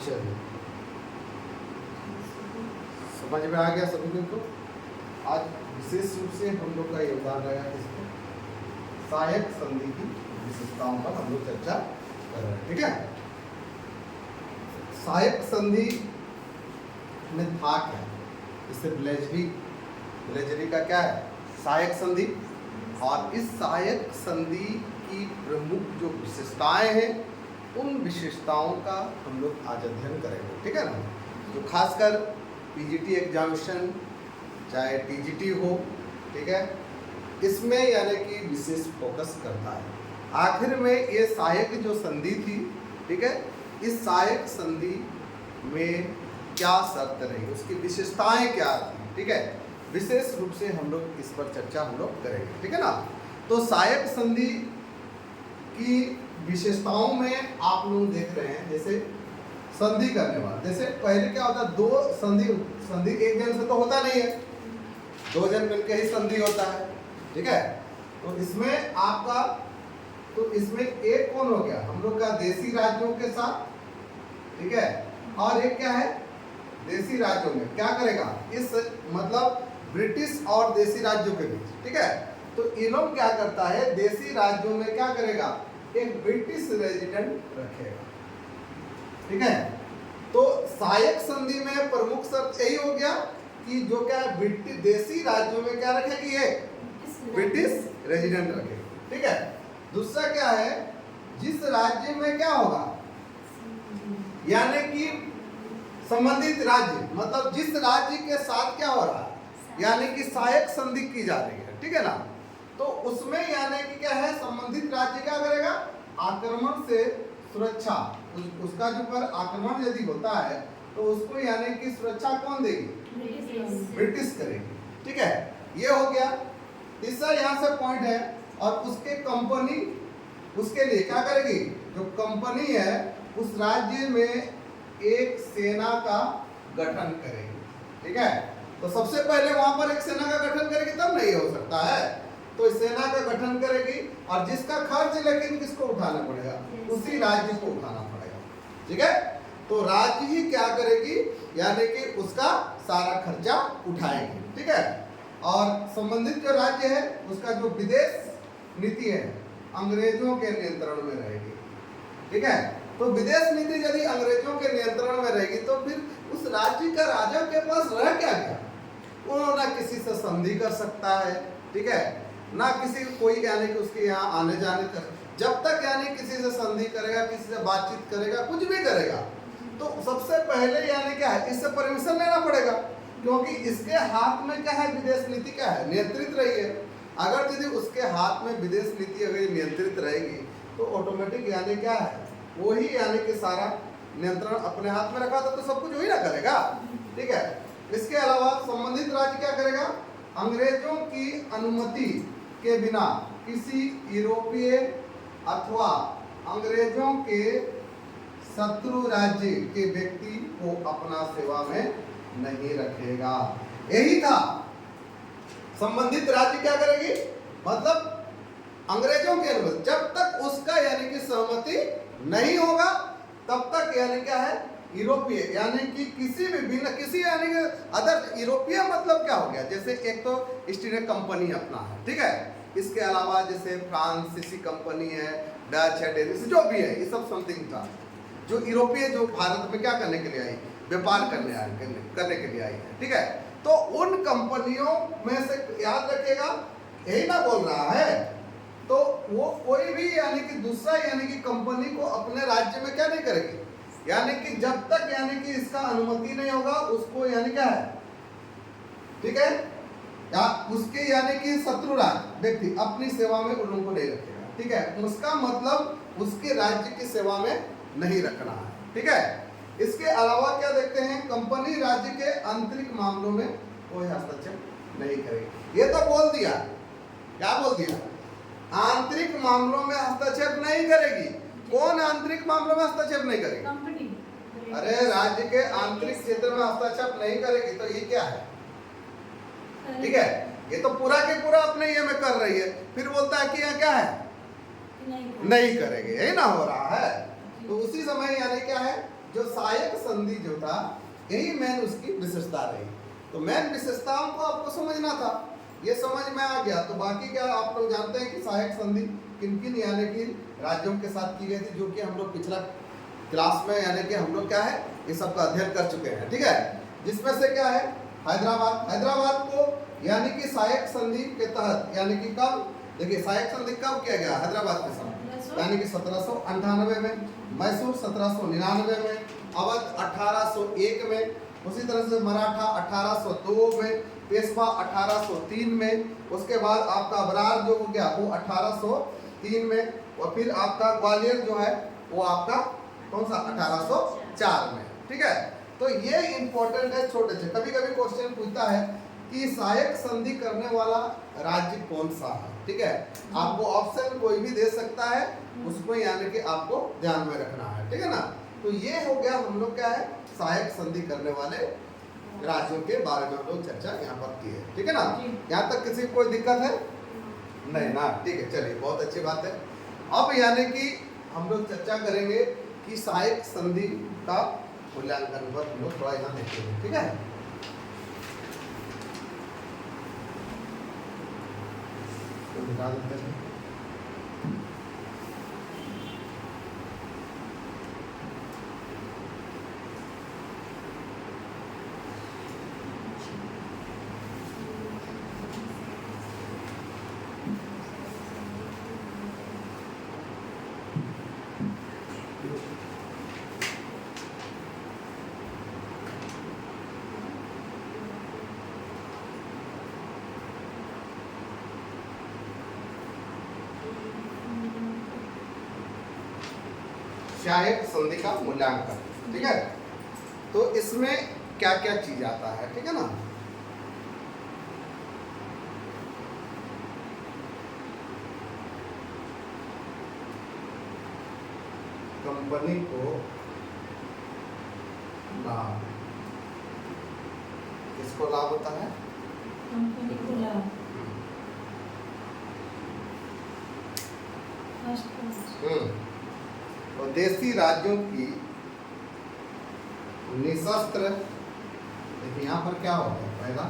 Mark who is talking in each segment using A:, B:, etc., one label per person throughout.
A: चलिए, समझ में आ गया सभी को। आज विशेष रूप से हम लोग का योगदान रहेगा किसको, सहायक संधि की विशेषताओं पर हम लोग चर्चा कर रहे हैं। ठीक है, सहायक संधि में था क्या, इससे ब्लेजरी का क्या है, सहायक संधि। और इस सहायक संधि की प्रमुख जो विशेषताएं हैं उन विशेषताओं का हम लोग आज अध्ययन करेंगे। ठीक है ना, तो खासकर पीजीटी एग्जामिनेशन चाहे टीजीटी हो, ठीक है, इसमें यानी कि विशेष फोकस करता है। आखिर में ये सहायक जो संधि थी, ठीक है, इस सहायक संधि में क्या शर्त रही, उसकी विशेषताएं क्या थी, ठीक है, विशेष रूप से हम लोग इस पर चर्चा हम लोग करेंगे। ठीक है ना, तो सहायक संधि की विशेषताओं में आप लोग देख रहे हैं, जैसे संधि करने वाला, जैसे पहले क्या होता है, दो संधि एक जन से तो होता नहीं है, दो जन मिलकर ही संधि होता है। ठीक है, तो इसमें आपका, तो इसमें एक कौन हो गया, हम लोग का देशी राज्यों के साथ, ठीक है, और एक क्या है, देशी राज्यों में क्या करेगा, इस मतलब ब्रिटिश और देशी राज्यों के बीच। ठीक है, तो ये लोग क्या करता है, देशी राज्यों में क्या करेगा, एक ब्रिटिश रेजिडेंट रखेगा। ठीक है, तो सहायक संधि में प्रमुख शर्त यही हो गया कि जो क्या है, ब्रिटिश देशी राज्यों में क्या रखेगी, ये ब्रिटिश रेजिडेंट रखेगी। ठीक है, दूसरा क्या है, जिस राज्य में क्या होगा, यानी कि संबंधित राज्य, मतलब जिस राज्य के साथ क्या हो रहा है, यानी कि सहायक संधि की जा रही है। ठीक है ना, तो उसमें यानी कि क्या है, संबंधित राज्य क्या करेगा, आक्रमण से सुरक्षा, उसका जो पर आक्रमण यदि होता है तो उसको यानी कि सुरक्षा कौन देगी, ब्रिटिश करेगी। ठीक है, ये हो गया। तीसरा यहाँ से पॉइंट है, और उसके कंपनी उसके लिए क्या करेगी, जो कंपनी है उस राज्य में एक सेना का गठन करेगी। ठीक है, तो सबसे पहले वहां पर एक सेना का गठन करेगी, तब नहीं हो सकता है, तो सेना का गठन करेगी, और जिसका खर्च लेकिन किसको उठाना पड़ेगा, उसी राज्य को उठाना पड़ेगा। ठीक है, तो राज्य ही क्या करेगी, यानी कि उसका सारा खर्चा उठाएगी। ठीक है, और संबंधित जो राज्य है उसका जो विदेश नीति है अंग्रेजों के नियंत्रण में रहेगी। ठीक है, तो विदेश नीति यदि अंग्रेजों के नियंत्रण में रहेगी तो फिर उस राज्य का राजा के पास रह क्या गया, वो ना किसी से संधि कर सकता है, ठीक है, ना किसी कोई यानी कि उसके यहाँ आने जाने कर, जब तक यानी किसी से संधि करेगा, किसी से बातचीत करेगा, कुछ भी करेगा, तो सबसे पहले यानी क्या है, इससे परमिशन लेना पड़ेगा, क्योंकि इसके हाथ में क्या है, विदेश नीति क्या है, नियंत्रित रही है। अगर यदि उसके हाथ में विदेश नीति अगर नियंत्रित रहेगी तो ऑटोमेटिक यानी क्या है, वही यानी कि सारा नियंत्रण अपने हाथ में रखा था तो सब कुछ वही ना करेगा। ठीक है, इसके अलावा संबंधित राज्य क्या करेगा, अंग्रेजों की अनुमति के बिना किसी यूरोपीय अथवा अंग्रेजों के शत्रु राज्य के व्यक्ति को अपना सेवा में नहीं रखेगा। यही था, संबंधित राज्य क्या करेगी, मतलब अंग्रेजों के अनुमति, जब तक उसका यानी कि सहमति नहीं होगा तब तक यानी क्या है, यूरोपीय यानी कि किसी भी बिना किसी यानी कि अदर यूरोपीय मतलब क्या हो गया, जैसे एक तो ईस्ट इंडिया कंपनी अपना है, ठीक है, इसके अलावा जैसे फ्रांसीसी कंपनी है, डच है, डेनिश, जो भी है, ये सब समथिंग था, जो यूरोपीय जो भारत में क्या करने के लिए आई, व्यापार करने के लिए आई है। ठीक है, तो उन कंपनियों में से याद रखेगा, यही ना बोल रहा है, तो वो कोई भी यानी कि दूसरा यानी कि कंपनी को अपने राज्य में क्या नहीं करेगी, यानी कि जब तक यानी कि इसका अनुमति नहीं होगा उसको यानी क्या है, ठीक है, या उसके यानी कि शत्रु राज्य व्यक्ति अपनी सेवा में उन लोगों को नहीं रखेगा। ठीक है, उसका मतलब उसके राज्य की सेवा में नहीं रखना है। ठीक है, इसके अलावा क्या देखते हैं, कंपनी राज्य के आंतरिक मामलों में कोई हस्तक्षेप नहीं करेगी। ये तो बोल दिया, क्या बोल दिया, आंतरिक मामलों में हस्तक्षेप नहीं करेगी। कौन आंतरिक मामलों में हस्तक्षेप नहीं करेगी, कंपनी। अरे राज्य के आंतरिक क्षेत्र में हस्तक्षेप नहीं करेगी, तो ये क्या है, ठीक है, ये तो पूरा के पूरा अपने ये में कर रही है, फिर बोलता है कि यह क्या है, नहीं करेंगे, यही ना हो रहा है। तो उसी समय यानी क्या है, जो सहायक संधि जो था यही मेन उसकी विशेषता रही। तो मेन विशेषताओं को आपको समझना था, ये समझ में आ गया तो बाकी क्या आप लोग जानते हैं कि सहायक संधि किन किन यानी कि राज्यों के साथ की गई थी, जो कि हम लोग पिछला क्लास में यानी कि हम लोग क्या है ये सब का अध्ययन कर चुके हैं, ठीक है। जिसमें से क्या है हैदराबाद को यानी कि सहायक संधि के तहत यानी कि कब, देखिए सहायक संधि कब किया गया हैदराबाद के साथ यानी कि 1798 में, मैसूर 1799 में, अवध 1801 में, उसी तरह से मराठा 1802 में, पेशवा 1803 में, उसके बाद आपका अबरार जो हो गया वो 1803 में, और फिर आपका ग्वालियर जो है वो आपका कौन सा 1804 में, ठीक है। तो ये इंपॉर्टेंट है छोटे से, कभी कभी क्वेश्चन पूछता है कि सहायक संधि करने वाला राज्य कौन सा है, ठीक है। आपको ऑप्शन कोई भी दे सकता है, उसको यानी कि आपको ध्यान में रखना है, ठीक है ना। तो ये हो गया हम लोग क्या है सहायक संधि करने वाले राज्यों के बारे में हम लोग चर्चा यहाँ पर की है, ठीक है ना। यहाँ तक किसी को कोई दिक्कत है नहीं ना, ठीक है, चलिए बहुत अच्छी बात है। अब यानी कि हम लोग चर्चा करेंगे कि सहायक संधि का मूल्यांकन पर हम लोग थोड़ा यहाँ देखेंगे, ठीक है। तो दिखा देते हैं। सहायक संधि का मूल्यांकन, ठीक है। तो इसमें क्या क्या चीज आता है, ठीक है ना। कंपनी को लाभ, किसको लाभ होता है,
B: कंपनी को लाभ,
A: और देशी राज्यों की निशस्त्र, देखिए यहाँ पर क्या होगा पहला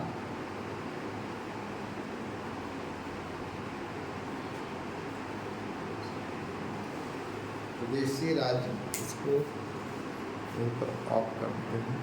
A: देशी राज्य, इसको ऊपर ऑफ करते हैं,